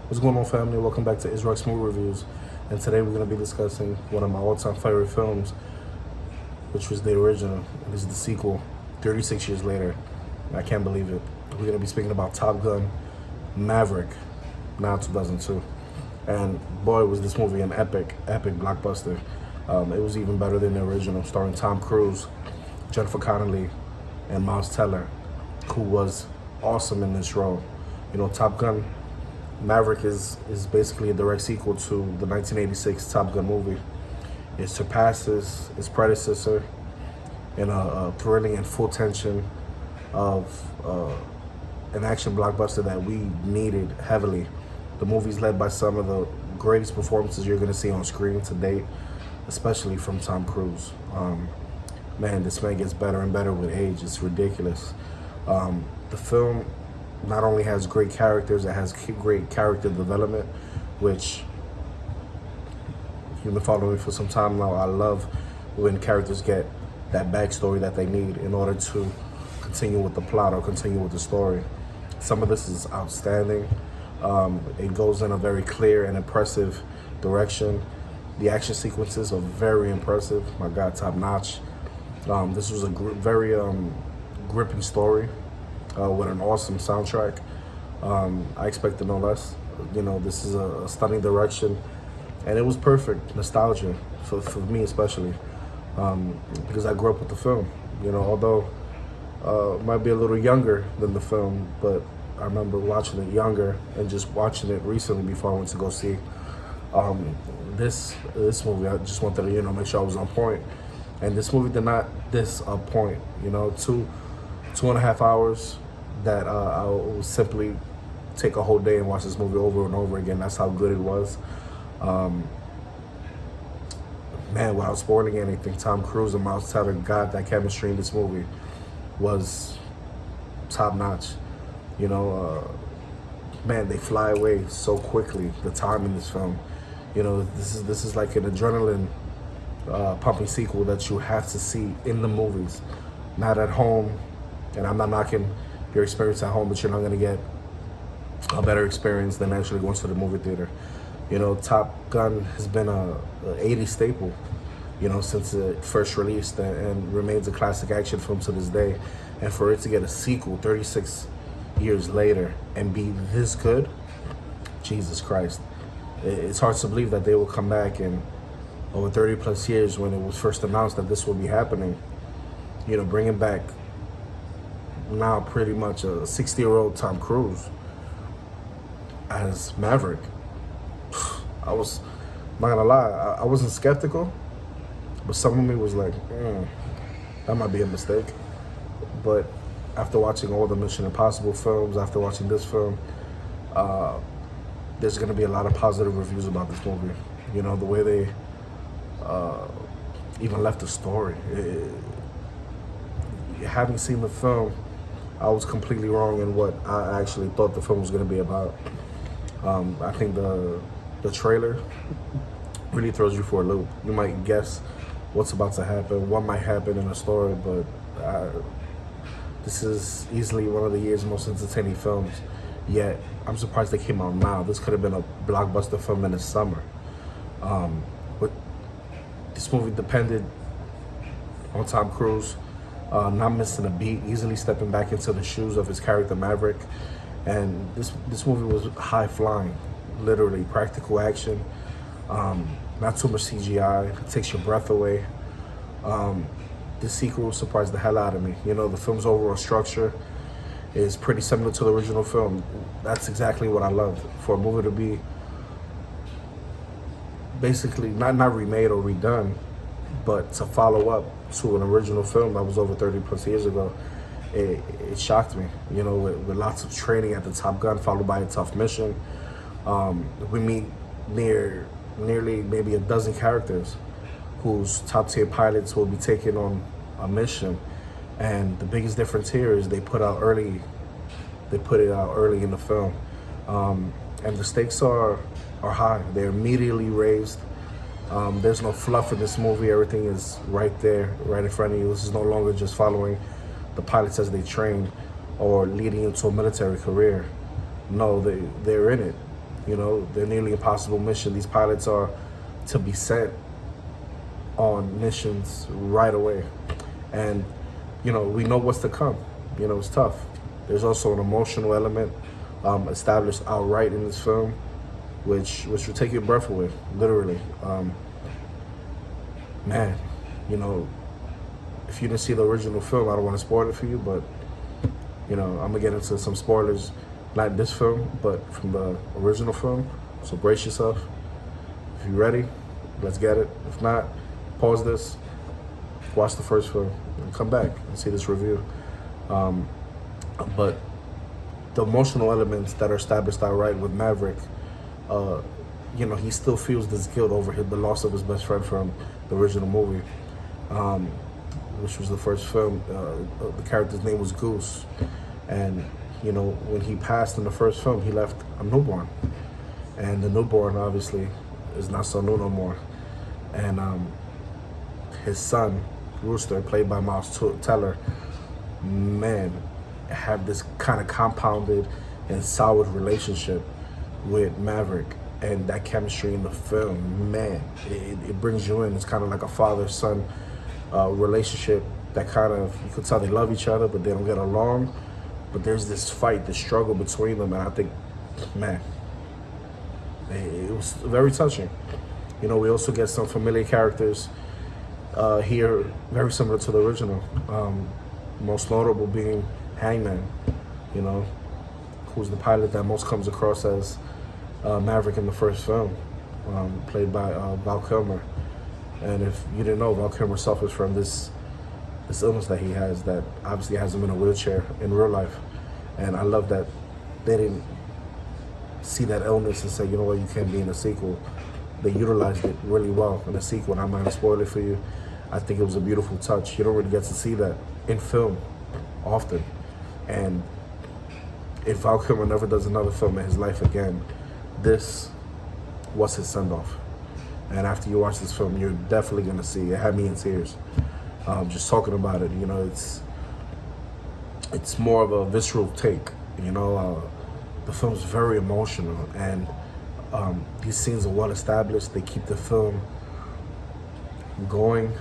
What's going on, family? Welcome back to Israel's Movie Reviews. And today we're going to be discussing one of my all-time favorite films, which was the original. It is the sequel, 36 years later. I can't believe it. We're going to be speaking about Top Gun Maverick, now 2002. And boy, was this movie an epic blockbuster. It was even better than the original, starring Tom Cruise, Jennifer Connelly, and Miles Teller, who was awesome in this role. You know, Top Gun Maverick is basically a direct sequel to the 1986 Top Gun movie. It surpasses its predecessor in a thrilling and full tension of an action blockbuster that we needed heavily. The movie's led by some of the greatest performances you're going to see on screen to date, especially from Tom Cruise. Man, this man gets better and better with age. It's ridiculous. The film not only has great characters, it has great character development, which you've been following me for some time now. I love when characters get that backstory that they need in order to continue with the plot or continue with the story. Some of this is outstanding. It goes in a very clear and impressive direction. The action sequences are very impressive. My God, top notch. This was a very gripping story. With an awesome soundtrack. I expected no less. You know, this is a stunning direction, and it was perfect nostalgia for me especially, because I grew up with the film. You know, although might be a little younger than the film, but I remember watching it younger and just watching it recently before I went to go see this movie. I just wanted to make sure I was on point, and this movie did not disappoint. You know, 2.5 hours that I would simply take a whole day and watch this movie over and over again. That's how good it was. Man, without spoiling anything, Tom Cruise and Miles Teller, God, that chemistry in this movie was top notch. You know, man, they fly away so quickly. The time in this film, you know, this is like an adrenaline pumping sequel that you have to see in the movies, not at home. And I'm not knocking your experience at home, but you're not going to get a better experience than actually going to the movie theater. You know, Top Gun has been a 80s staple, you know, since it first released, and remains a classic action film to this day. And for it to get a sequel 36 years later and be this good, Jesus Christ. It's hard to believe that they will come back in over 30 plus years, when it was first announced that this will be happening, you know, bringing back now pretty much a 60-year-old Tom Cruise as Maverick. I was, not gonna lie, I wasn't skeptical, but some of me was like, that might be a mistake. But after watching all the Mission Impossible films, after watching this film, there's gonna be a lot of positive reviews about this movie. You know, the way they even left the story. Having seen the film, I was completely wrong in what I actually thought the film was going to be about. I think the trailer really throws you for a loop. You might guess what's about to happen, what might happen in the story, but this is easily one of the year's most entertaining films. Yet, I'm surprised they came out now. This could have been a blockbuster film in the summer. But this movie depended on Tom Cruise not missing a beat, easily stepping back into the shoes of his character Maverick. And this movie was high flying, literally practical action, not too much CGI, it takes your breath away. This sequel surprised the hell out of me. You know, the film's overall structure is pretty similar to the original film. That's exactly what I love. For a movie to be basically not remade or redone, but to follow up to an original film that was over 30 plus years ago, it shocked me. You know, with lots of training at the Top Gun, followed by a tough mission. We meet nearly maybe a dozen characters whose top tier pilots will be taking on a mission. And the biggest difference here is they put it out early in the film. And the stakes are high. They're immediately raised. There's no fluff in this movie. Everything is right there, right in front of you. This is no longer just following the pilots as they train or leading into a military career. No, they're in it. They're nearly impossible mission. These pilots are to be sent on missions right away. And, we know what's to come. It's tough. There's also an emotional element established outright in this film, which will take your breath away, literally. Man, if you didn't see the original film, I don't want to spoil it for you, but, I'm going to get into some spoilers, not in this film, but from the original film. So brace yourself. If you're ready, let's get it. If not, pause this, watch the first film, and come back and see this review. But the emotional elements that are established outright with Maverick, he still feels this guilt over the loss of his best friend from the original movie, which was the first film. The character's name was Goose. And, when he passed in the first film, he left a newborn. And the newborn, obviously, is not so new no more. And his son, Rooster, played by Miles Teller, man, had this kind of compounded and soured relationship with Maverick. And that chemistry in the film, man, it brings you in. It's kind of like a father-son relationship that kind of, you could tell they love each other, but they don't get along. But there's this fight, this struggle between them, and I think, man, it was very touching. We also get some familiar characters here, very similar to the original. Most notable being Hangman, who's the pilot that most comes across as Maverick in the first film, played by Val Kilmer. And if you didn't know, Val Kilmer suffers from this illness that he has that obviously has him in a wheelchair in real life. And I love that they didn't see that illness and say, you know what, you can't be in a sequel. They utilized it really well in the sequel, and I'm not going to spoil it for you. I think it was a beautiful touch. You don't really get to see that in film often. And if Val Kilmer never does another film in his life again, this was his send-off. And after you watch this film, you're definitely going to see it. Had me in tears. Just talking about it, it's more of a visceral take. The film's very emotional, and these scenes are well established. They keep the film going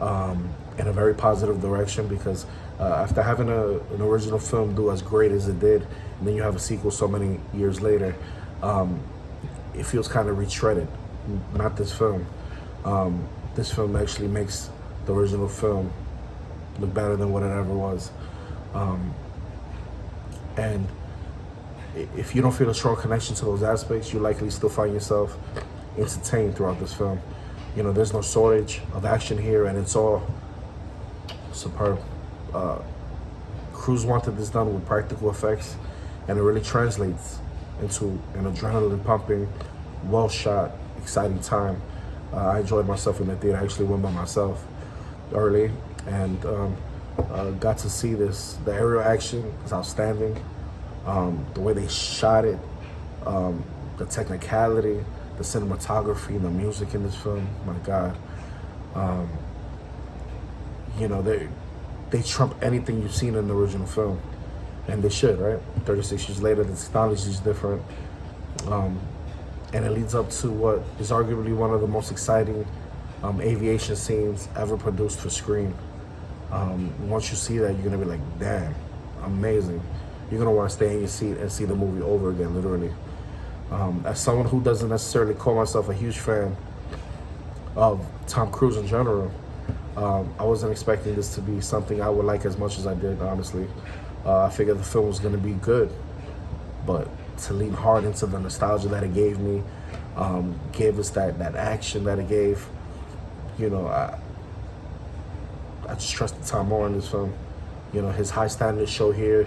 in a very positive direction, because after having an original film do as great as it did, and then you have a sequel so many years later, it feels kind of retreaded. Not this film. This film actually makes the original film look better than what it ever was. And if you don't feel a strong connection to those aspects, you likely still find yourself entertained throughout this film. There's no shortage of action here, and it's all superb. Cruise wanted this done with practical effects, and it really translates into an adrenaline-pumping, well-shot, exciting time. I enjoyed myself in the theater. I actually went by myself early, and got to see this. The aerial action is outstanding. The way they shot it, the technicality, the cinematography, the music in this film, my God. They trump anything you've seen in the original film. And they should, right? 36 years later, the technology is different. And it leads up to what is arguably one of the most exciting aviation scenes ever produced for screen. Once you see that, you're gonna be like, damn, amazing. You're gonna wanna stay in your seat and see the movie over again, literally. As someone who doesn't necessarily call myself a huge fan of Tom Cruise in general, I wasn't expecting this to be something I would like as much as I did, honestly. I figured the film was gonna be good, but to lean hard into the nostalgia that it gave me, gave us that action that it gave, I just trusted Tom more in this film. His high standards show here,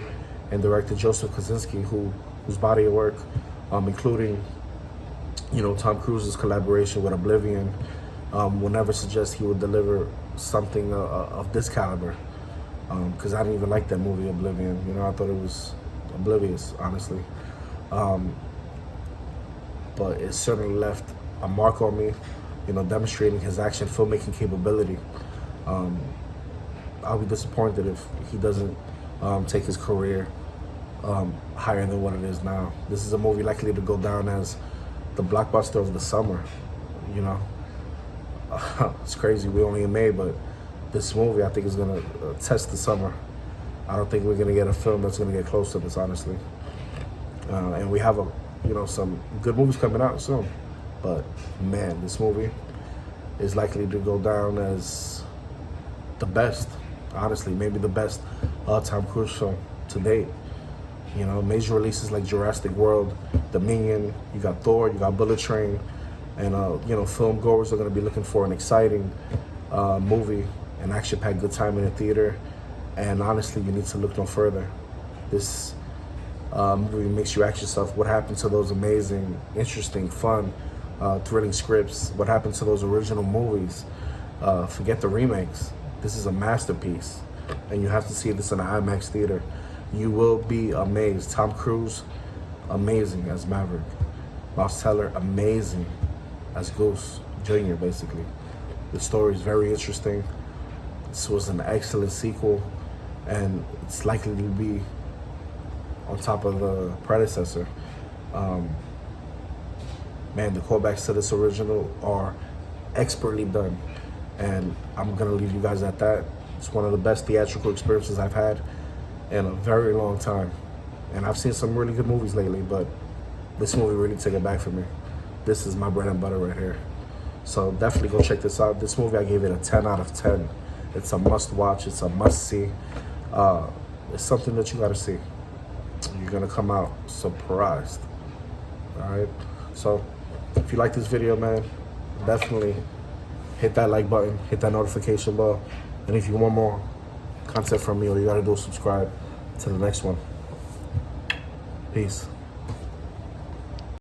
and director Joseph Konsinski, whose body of work, including, Tom Cruise's collaboration with Oblivion, will never suggest he would deliver something of this caliber. Because I didn't even like that movie, Oblivion. I thought it was oblivious, honestly. But it certainly left a mark on me, demonstrating his action filmmaking capability. I'll be disappointed if he doesn't take his career higher than what it is now. This is a movie likely to go down as the blockbuster of the summer. You know, it's crazy. We only in May, but this movie I think is gonna test the summer. I don't think we're gonna get a film that's gonna get close to this, honestly. And we have some good movies coming out soon. But man, this movie is likely to go down as the best. Honestly, maybe the best Tom Cruise film to date. You know, major releases like Jurassic World, Dominion, you got Thor, you got Bullet Train, and film goers are going to be looking for an exciting movie, an action-packed good time in the theater. And honestly, you need to look no further. This movie makes you ask yourself, what happened to those amazing, interesting, fun, thrilling scripts? What happened to those original movies? Forget the remakes. This is a masterpiece, and you have to see this in an IMAX theater. You will be amazed. Tom Cruise, amazing as Maverick. Miles Teller, amazing as Goose Jr., basically. The story is very interesting. This was an excellent sequel, and it's likely to be on top of the predecessor. Man, the callbacks to this original are expertly done, and I'm gonna leave you guys at that. It's one of the best theatrical experiences I've had in a very long time. And I've seen some really good movies lately, but this movie really took it back for me. This is my bread and butter right here. So definitely go check this out. This movie, I gave it a 10 out of 10. It's a must watch, it's a must see. It's something that you gotta see. You're gonna come out surprised. All right? So if you like this video, man, definitely hit that like button, hit that notification bell. And if you want more content from me, all you gotta do is subscribe to the next one. Peace.